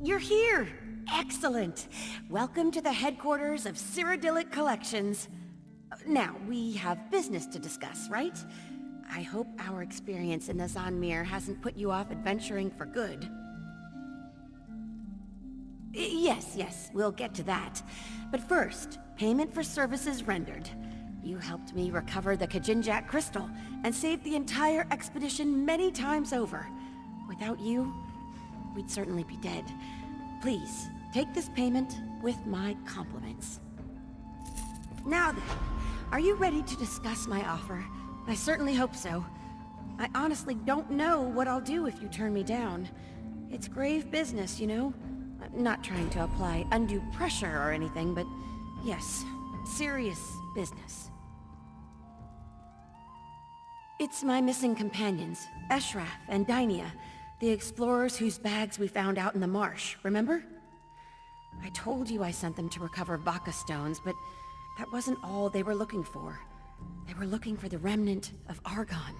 You're here! Excellent! Welcome to the headquarters of Cyrodiilic Collections. Now, we have business to discuss, right? I hope our experience in the Murkmire hasn't put you off adventuring for good. Yes, we'll get to that. But first, payment for services rendered. You helped me recover the Kajinjak crystal and saved the entire expedition many times over. Without you, we'd certainly be dead. Please, take this payment with my compliments. Now then, are you ready to discuss my offer? I certainly hope so. I honestly don't know what I'll do if you turn me down. It's grave business, you know? I'm not trying to apply undue pressure or anything, but yes, serious business. It's my missing companions, Eshraf and Dainia, the explorers whose bags we found out in the marsh, remember? I told you I sent them to recover Baka stones, but that wasn't all they were looking for. They were looking for the remnant of Argon.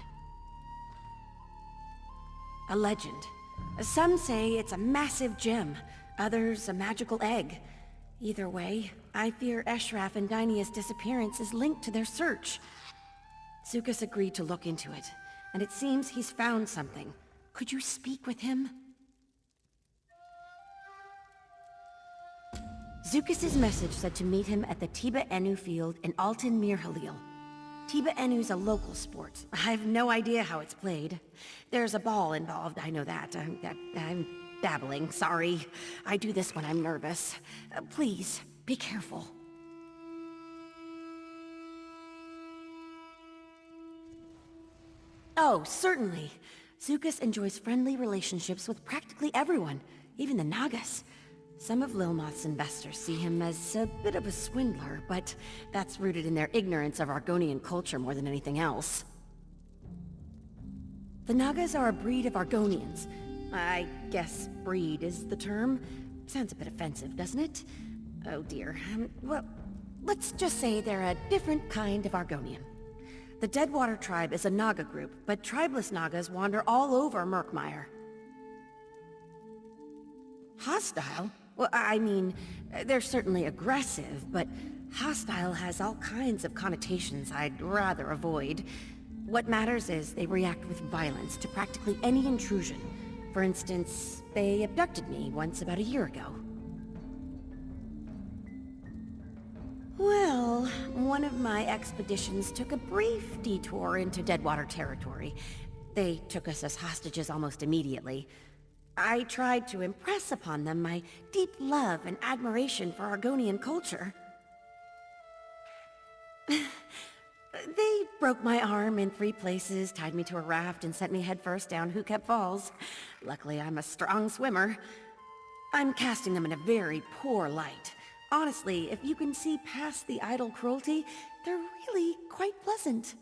A legend. Some say it's a massive gem, others a magical egg. Either way, I fear Eshraf and Dainia's disappearance is linked to their search. Zukas agreed to look into it, and it seems he's found something. Could you speak with him? Zukas' message said to meet him at the Tiba Enu field in Altan Mir Halil. Tiba Enu's a local sport. I have no idea how it's played. There's a ball involved, I know that. I'm dabbling, sorry. I do this when I'm nervous. Please, be careful. Oh, certainly. Zukas enjoys friendly relationships with practically everyone, even the Nagas. Some of Lilmoth's investors see him as a bit of a swindler, but that's rooted in their ignorance of Argonian culture more than anything else. The Nagas are a breed of Argonians. I guess breed is the term. Sounds a bit offensive, doesn't it? Oh dear. Well, let's just say they're a different kind of Argonian. The Deadwater tribe is a Naga group, but tribeless Nagas wander all over Murkmire. Hostile? Well, I mean, they're certainly aggressive, but hostile has all kinds of connotations I'd rather avoid. What matters is they react with violence to practically any intrusion. For instance, they abducted me once about a year ago. Well, one of my expeditions took a brief detour into Deadwater territory. They took us as hostages almost immediately. I tried to impress upon them my deep love and admiration for Argonian culture. They broke my arm in 3 places, tied me to a raft, and sent me headfirst down Hukep Falls. Luckily, I'm a strong swimmer. I'm casting them in a very poor light. Honestly, if you can see past the idle cruelty, they're really quite pleasant.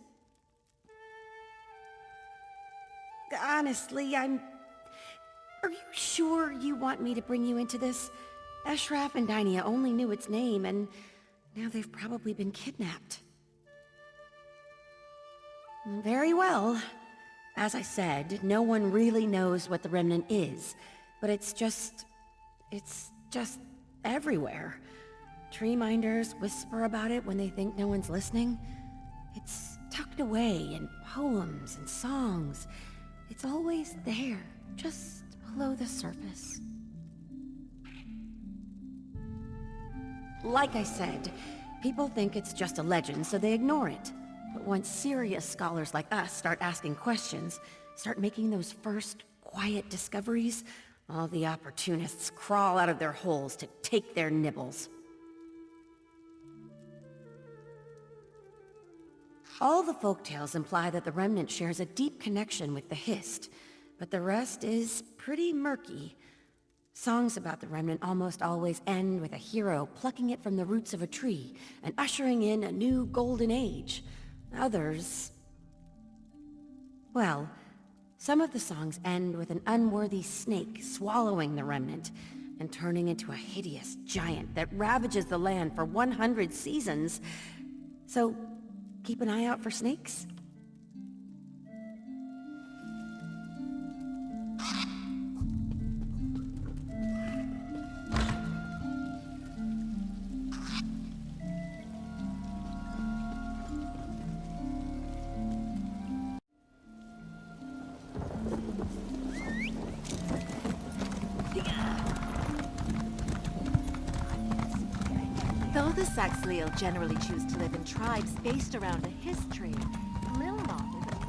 Honestly, Are you sure you want me to bring you into this? Eshraf and Dainia only knew its name, and now they've probably been kidnapped. Very well. As I said, no one really knows what the Remnant is, but it's just everywhere. Tree minders whisper about it when they think no one's listening. It's tucked away in poems and songs. It's always there, just below the surface. Like I said, people think it's just a legend, so they ignore it. But once serious scholars like us start asking questions, start making those first quiet discoveries, all the opportunists crawl out of their holes to take their nibbles. All the folktales imply that the Remnant shares a deep connection with the Hist, but the rest is pretty murky. Songs about the Remnant almost always end with a hero plucking it from the roots of a tree and ushering in a new golden age. Others... well, some of the songs end with an unworthy snake swallowing the Remnant and turning into a hideous giant that ravages the land for 100 seasons. So, keep an eye out for snakes. know the Saxhleel generally choose to live in tribes based around a history. Lilmoth is a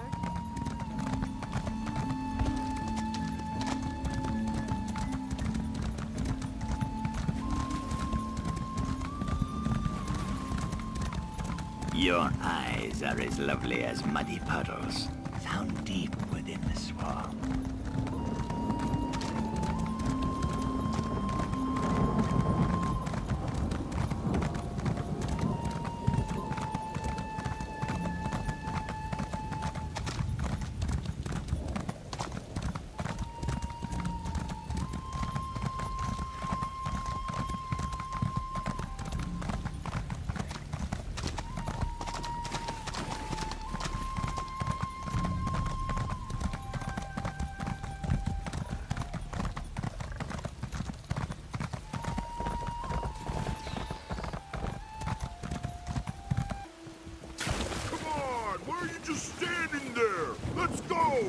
Your eyes are as lovely as muddy puddles, found deep within the swamp. Just standing there! Let's go!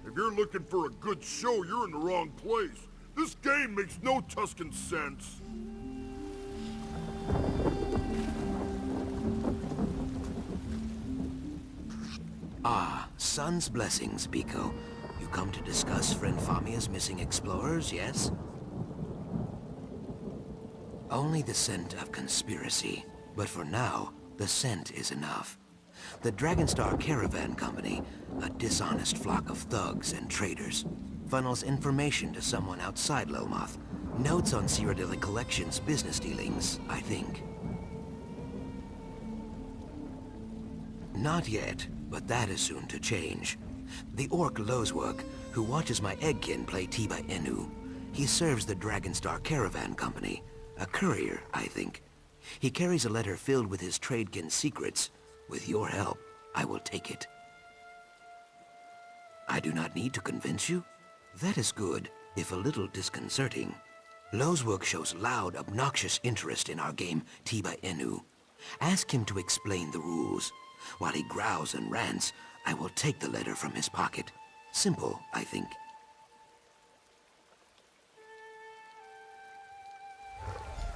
If you're looking for a good show, you're in the wrong place. This game makes no Tuscan sense. Ah, Sun's blessings, Biko. You come to discuss friend Famia's missing explorers, yes? Only the scent of conspiracy. But for now, the scent is enough. The Dragonstar Caravan Company, a dishonest flock of thugs and traitors, funnels information to someone outside Lilmoth. Notes on Cyrodiilic Collection's business dealings, I think. Not yet, but that is soon to change. The orc Lozwork, who watches my eggkin play Tiba Inu, he serves the Dragonstar Caravan Company. A courier, I think. He carries a letter filled with his tradekin's secrets. With your help, I will take it. I do not need to convince you? That is good, if a little disconcerting. Lozwork shows loud, obnoxious interest in our game, Tiba Inu. Ask him to explain the rules. While he growls and rants, I will take the letter from his pocket. Simple, I think.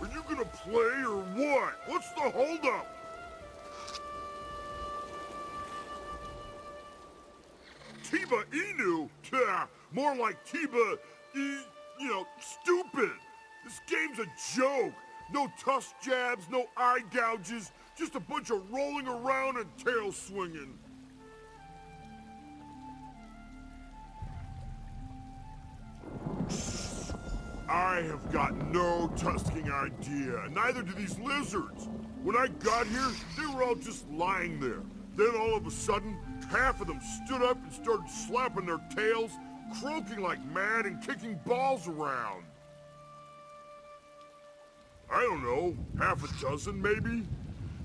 Are you gonna play or what? What's the holdup? Tiba Inu? More like Tiba, stupid. This game's a joke. No tusk jabs, no eye gouges, just a bunch of rolling around and tail swinging. I have got no tusking idea, neither do these lizards. When I got here, they were all just lying there. Then all of a sudden, half of them stood up and started slapping their tails, croaking like mad and kicking balls around. I don't know, half a dozen maybe?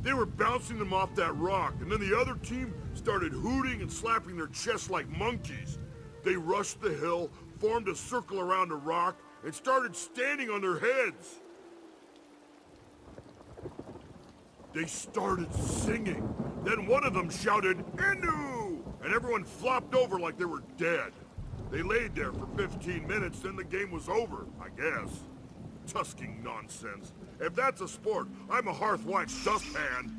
They were bouncing them off that rock, and then the other team started hooting and slapping their chests like monkeys. They rushed the hill, formed a circle around the rock, and started standing on their heads. They started singing. Then one of them shouted, "Inu!" And everyone flopped over like they were dead. They laid there for 15 minutes, then the game was over, I guess. Tusking nonsense. If that's a sport, I'm a Hearthwatch dustpan.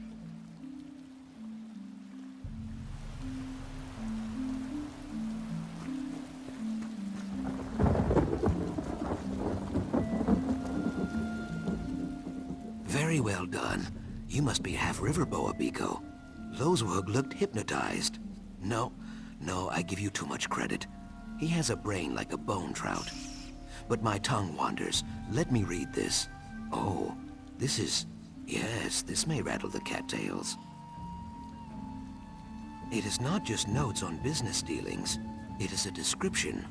Very well done. You must be half Riverboa, Biko. Lozwork looked hypnotized. No, I give you too much credit. He has a brain like a bone trout. But my tongue wanders. Let me read this. Oh, this is... Yes, this may rattle the cattails. It is not just notes on business dealings. It is a description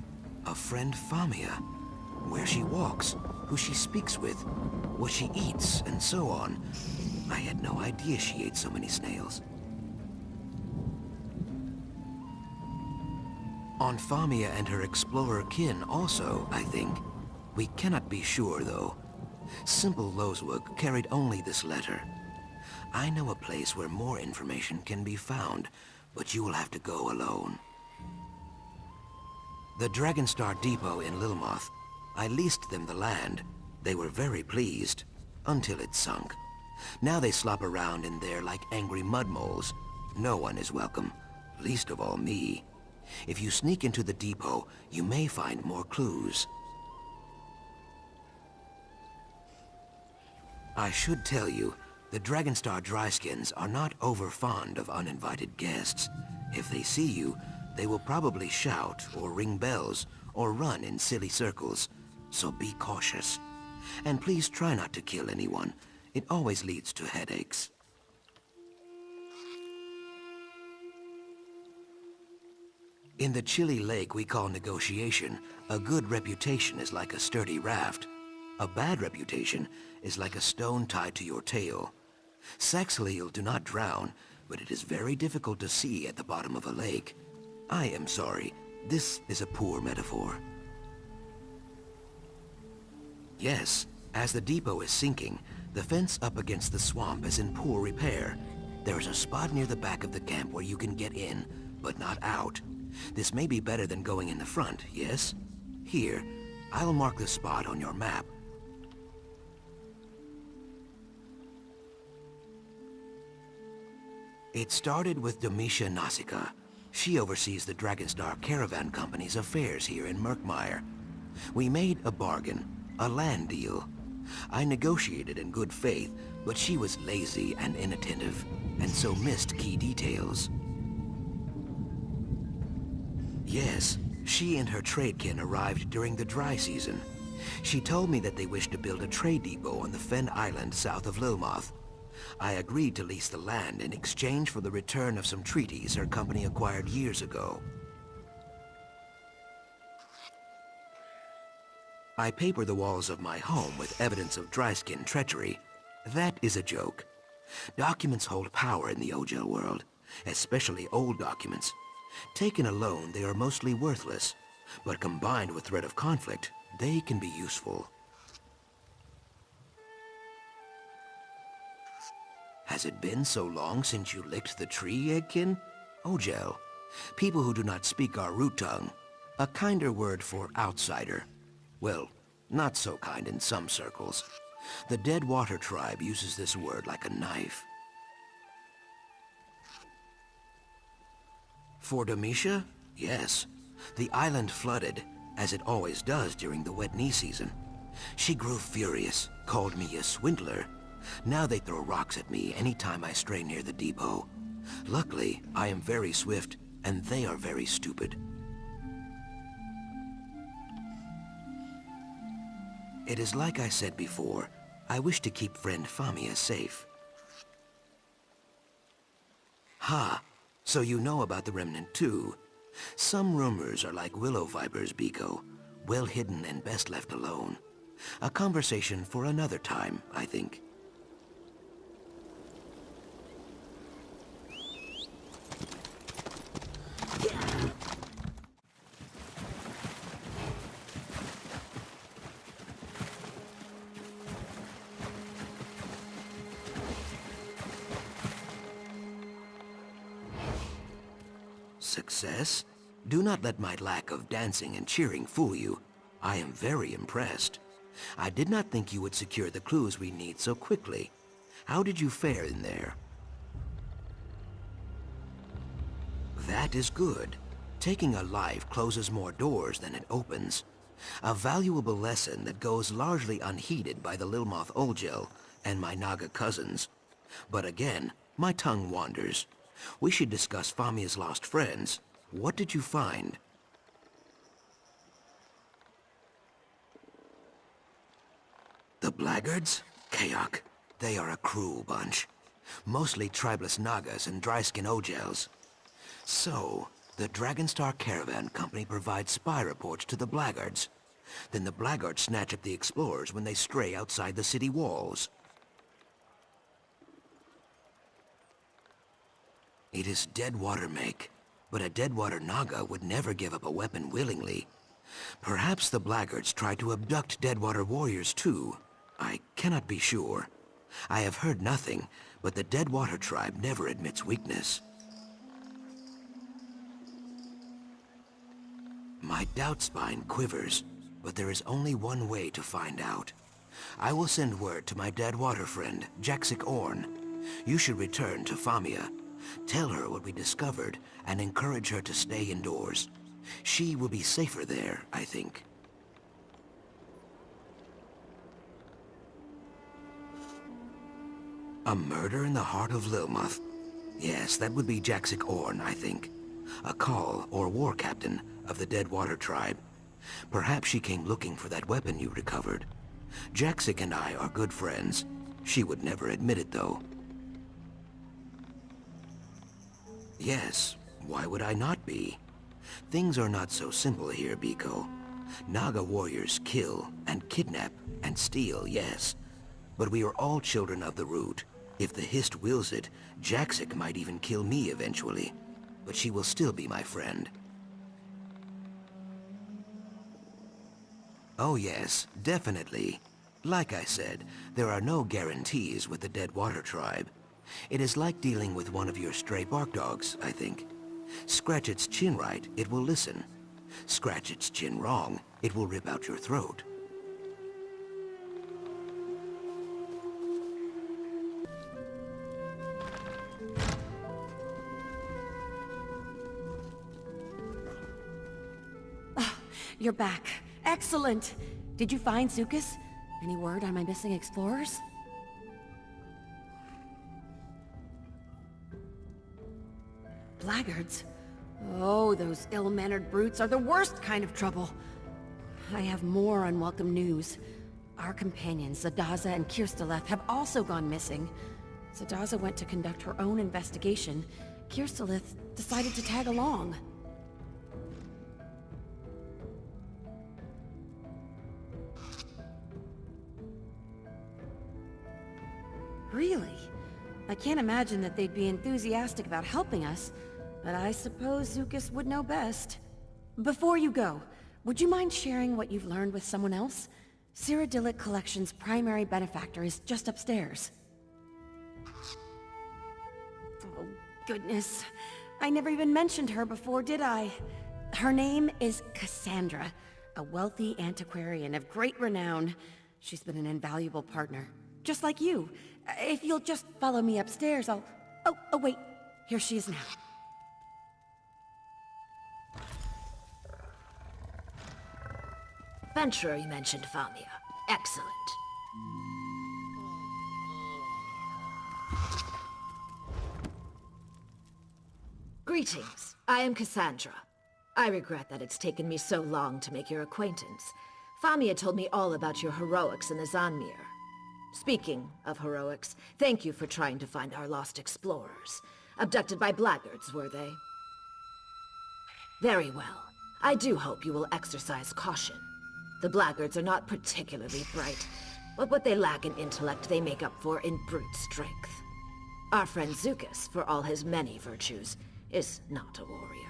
of friend Famia. Where she walks, who she speaks with, what she eats, and so on. I had no idea she ate so many snails. On Famia and her explorer kin also, I think. We cannot be sure, though. Simple Lozwork carried only this letter. I know a place where more information can be found, but you will have to go alone. The Dragonstar Depot in Lilmoth. I leased them the land. They were very pleased, until it sunk. Now they slop around in there like angry mud moles. No one is welcome, least of all me. If you sneak into the depot, you may find more clues. I should tell you, the Dragonstar Dryskins are not over fond of uninvited guests. If they see you, they will probably shout or ring bells or run in silly circles, so be cautious. And please try not to kill anyone. It always leads to headaches. In the chilly lake we call negotiation, a good reputation is like a sturdy raft. A bad reputation is like a stone tied to your tail. Saxhleel do not drown, but it is very difficult to see at the bottom of a lake. I am sorry, this is a poor metaphor. Yes, as the depot is sinking, the fence up against the swamp is in poor repair. There is a spot near the back of the camp where you can get in, but not out. This may be better than going in the front, yes? Here, I'll mark the spot on your map. It started with Domitia Nausicaa. She oversees the Dragonstar Caravan Company's affairs here in Murkmire. We made a bargain, a land deal. I negotiated in good faith, but she was lazy and inattentive, and so missed key details. Yes, she and her tradekin arrived during the dry season. She told me that they wished to build a trade depot on the Fen Island south of Lilmoth. I agreed to lease the land in exchange for the return of some treaties her company acquired years ago. I paper the walls of my home with evidence of Dryskin treachery. That is a joke. Documents hold power in the Ojel world, especially old documents. Taken alone, they are mostly worthless, but combined with threat of conflict, they can be useful. Has it been so long since you licked the tree, Eggkin? Ojel. People who do not speak our root tongue. A kinder word for outsider. Well, not so kind in some circles. The Deadwater tribe uses this word like a knife. For Domitia? Yes. The island flooded, as it always does during the wet knee season. She grew furious, called me a swindler. Now they throw rocks at me any time I stray near the depot. Luckily, I am very swift, and they are very stupid. It is like I said before, I wish to keep friend Famia safe. Ha! So you know about the Remnant too. Some rumors are like willow vipers, Biko. Well hidden and best left alone. A conversation for another time, I think. Success? Do not let my lack of dancing and cheering fool you. I am very impressed. I did not think you would secure the clues we need so quickly. How did you fare in there? That is good. Taking a life closes more doors than it opens. A valuable lesson that goes largely unheeded by the Lilmoth Ojel and my Naga cousins. But again, my tongue wanders. We should discuss Famia's lost friends. What did you find? The blackguards? Kayak. They are a cruel bunch. Mostly tribeless Nagas and Dryskin Ojels. So, the Dragonstar Caravan Company provides spy reports to the blackguards. Then the blackguards snatch up the explorers when they stray outside the city walls. It is Deadwater make, but a Deadwater Naga would never give up a weapon willingly. Perhaps the blackguards tried to abduct Deadwater warriors too. I cannot be sure. I have heard nothing, but the Deadwater tribe never admits weakness. My doubt spine quivers, but there is only one way to find out. I will send word to my dead water friend, Jaxic Orn. You should return to Famia. Tell her what we discovered and encourage her to stay indoors. She will be safer there, I think. A murder in the heart of Lilmoth? Yes, that would be Jaxic Orn, I think. A Call or war captain of the Deadwater tribe. Perhaps she came looking for that weapon you recovered. Jaxic and I are good friends. She would never admit it, though. Yes, why would I not be? Things are not so simple here, Biko. Naga warriors kill and kidnap and steal, yes. But we are all children of the root. If the Hist wills it, Jaxic might even kill me eventually. But she will still be my friend. Oh yes, definitely. Like I said, there are no guarantees with the Deadwater tribe. It is like dealing with one of your stray bark dogs, I think. Scratch its chin right, it will listen. Scratch its chin wrong, it will rip out your throat. You're back. Excellent! Did you find Zukas? Any word on my missing explorers? Blackguards? Oh, those ill-mannered brutes are the worst kind of trouble. I have more unwelcome news. Our companions, Zadaza and Kirsteleth, have also gone missing. Zadaza went to conduct her own investigation. Kirsteleth decided to tag along. Really? I can't imagine that they'd be enthusiastic about helping us, but I suppose Zukas would know best. Before you go, would you mind sharing what you've learned with someone else? Cyrodiilic Collection's primary benefactor is just upstairs. Oh, goodness. I never even mentioned her before, did I? Her name is Cassandra, a wealthy antiquarian of great renown. She's been an invaluable partner, just like you. If you'll just follow me upstairs, I'll... Oh, wait. Here she is now. Venturer you mentioned, Famia. Excellent. Greetings. I am Cassandra. I regret that it's taken me so long to make your acquaintance. Famia told me all about your heroics in the Zanmir. Speaking of heroics, thank you for trying to find our lost explorers. Abducted by blackguards, were they? Very well. I do hope you will exercise caution. The blackguards are not particularly bright, but what they lack in intellect they make up for in brute strength. Our friend Zukas, for all his many virtues, is not a warrior.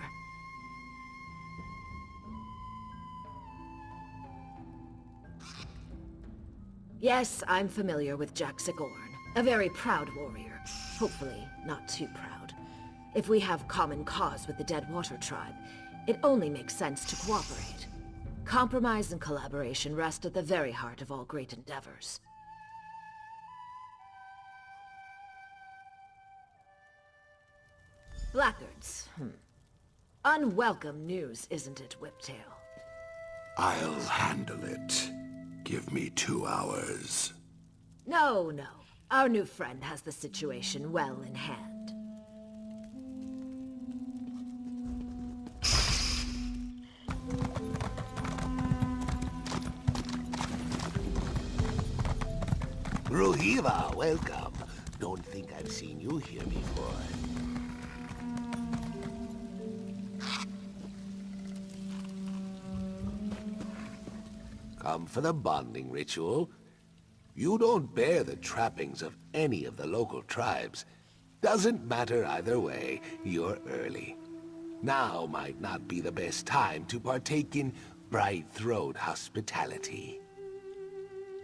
Yes, I'm familiar with Jaxic Orn, a very proud warrior. Hopefully, not too proud. If we have common cause with the Deadwater tribe, it only makes sense to cooperate. Compromise and collaboration rest at the very heart of all great endeavors. Blackguards, Unwelcome news, isn't it, Whiptail? I'll handle it. Give me 2 hours. No. Our new friend has the situation well in hand. Ruhiva, welcome. Don't think I've seen you here before. Come for the bonding ritual? You don't bear the trappings of any of the local tribes. Doesn't matter either way, you're early. Now might not be the best time to partake in bright throat hospitality.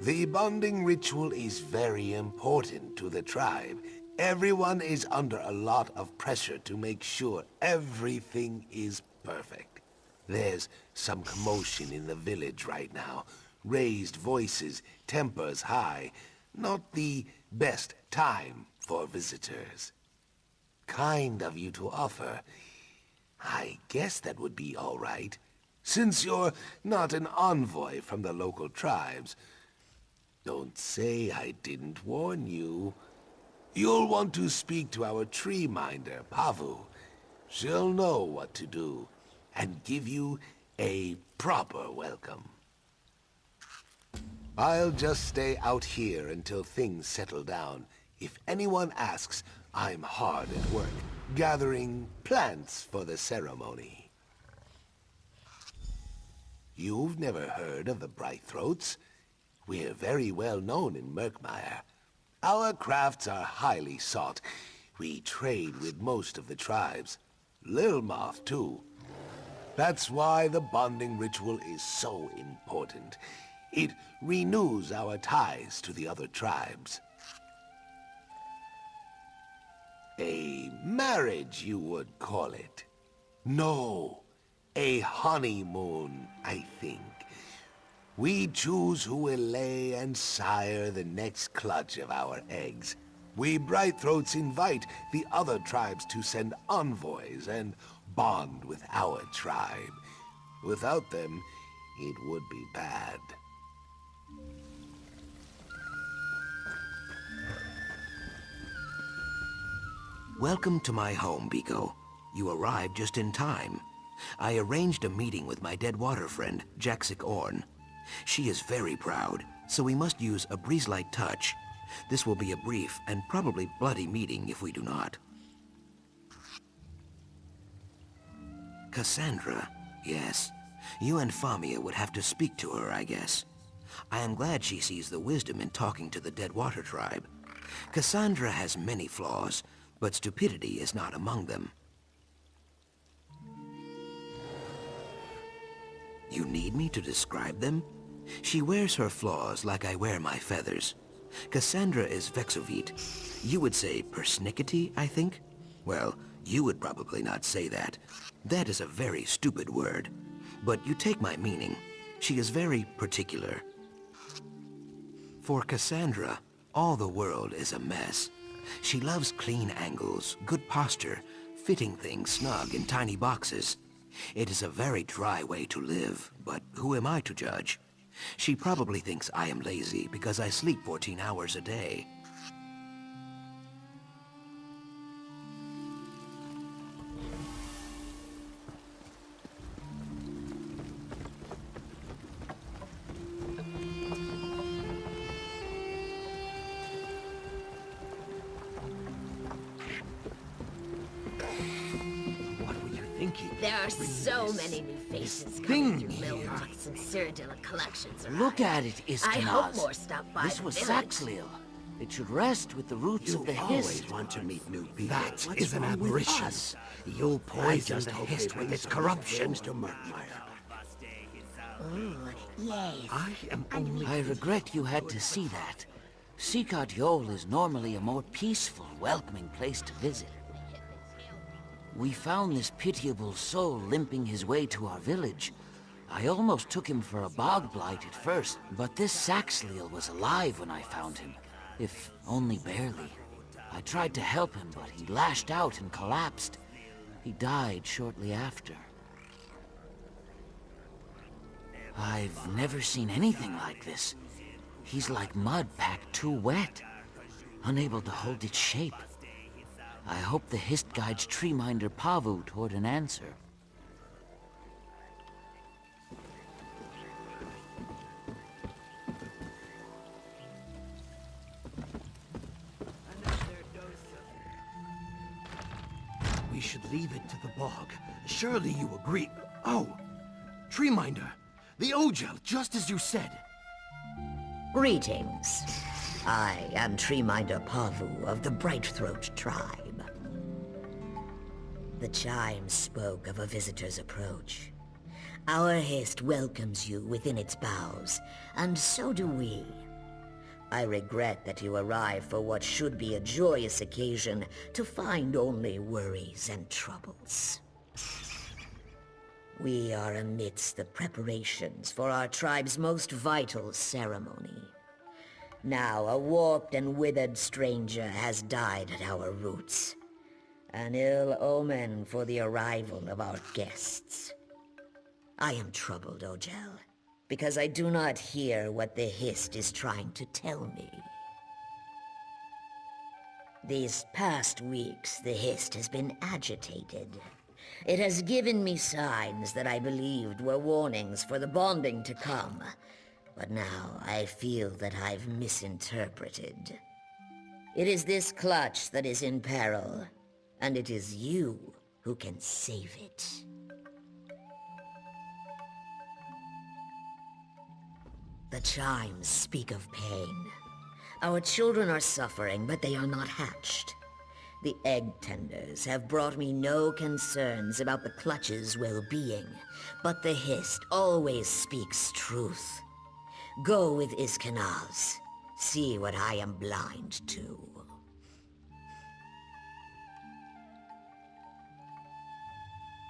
The bonding ritual is very important to the tribe. Everyone is under a lot of pressure to make sure everything is perfect. There's some commotion in the village right now. Raised voices, tempers high. Not the best time for visitors. Kind of you to offer. I guess that would be all right, since you're not an envoy from the local tribes. Don't say I didn't warn you. You'll want to speak to our tree minder, Pavu. She'll know what to do, and give you a proper welcome. I'll just stay out here until things settle down. If anyone asks, I'm hard at work, gathering plants for the ceremony. You've never heard of the Brightthroats? We're very well known in Murkmire. Our crafts are highly sought. We trade with most of the tribes. Lil Moth, too. That's why the bonding ritual is so important. It renews our ties to the other tribes. A marriage, you would call it. No, a honeymoon, I think. We choose who will lay and sire the next clutch of our eggs. We Brightthroats invite the other tribes to send envoys and bond with our tribe. Without them, it would be bad. Welcome to my home, Biko. You arrived just in time. I arranged a meeting with my dead water friend, Jaxic Orn. She is very proud, so we must use a breeze-like touch. This will be a brief and probably bloody meeting if we do not. Cassandra, yes. You and Famia would have to speak to her, I guess. I am glad she sees the wisdom in talking to the Dead Water tribe. Cassandra has many flaws, but stupidity is not among them. You need me to describe them? She wears her flaws like I wear my feathers. Cassandra is Vexovite. You would say persnickety, I think? Well, you would probably not say that. That is a very stupid word. But you take my meaning. She is very particular. For Cassandra, all the world is a mess. She loves clean angles, good posture, fitting things snug in tiny boxes. It is a very dry way to live, but who am I to judge? She probably thinks I am lazy because I sleep 14 hours a day. There are so many new faces coming through Lil Moth's and Cyrodiila collections. Look at it, I hope Iskanaz. more stop by This the was village. Saxhleel. It should rest with the roots of the Hist. Want to meet new people. That What's is an wrong with aberration. us? You'll poison the Hist with its corruption. Mr. Murkmire. I am only... I regret you had to see that. Sikat Yol is normally a more peaceful, welcoming place to visit. We found this pitiable soul limping his way to our village. I almost took him for a bog blight at first, but this Saxhleel was alive when I found him, if only barely. I tried to help him, but he lashed out and collapsed. He died shortly after. I've never seen anything like this. He's like mud packed too wet, unable to hold its shape. I hope the Hist guides Treeminder Pavu toward an answer. We should leave it to the bog. Surely you agree. Oh! Treeminder! The Ojel, just as you said. Greetings. I am Treeminder Pavu of the Brightthroat tribe. The chimes spoke of a visitor's approach. Our Hist welcomes you within its boughs, and so do we. I regret that you arrive for what should be a joyous occasion to find only worries and troubles. We are amidst the preparations for our tribe's most vital ceremony. Now, a warped and withered stranger has died at our roots. An ill omen for the arrival of our guests. I am troubled, Ojel, because I do not hear what the Hist is trying to tell me. These past weeks, the Hist has been agitated. It has given me signs that I believed were warnings for the bonding to come. But now I feel that I've misinterpreted. It is this clutch that is in peril, and it is you who can save it. The chimes speak of pain. Our children are suffering, but they are not hatched. The egg tenders have brought me no concerns about the clutch's well-being, but the Hist always speaks truth. Go with Iskanaz. See what I am blind to.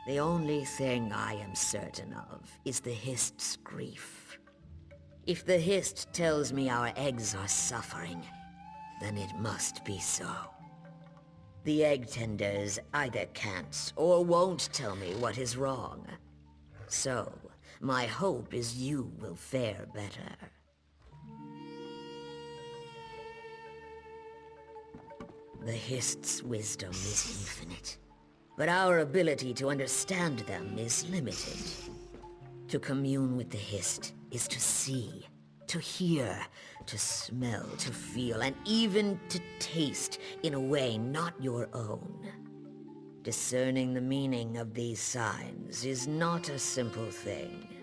The only thing I am certain of is the Hist's grief. If the Hist tells me our eggs are suffering, then it must be so. The egg tenders either can't or won't tell me what is wrong. So, my hope is you will fare better. The Hist's wisdom is infinite, but our ability to understand them is limited. To commune with the Hist is to see, to hear, to smell, to feel, and even to taste in a way not your own. Discerning the meaning of these signs is not a simple thing.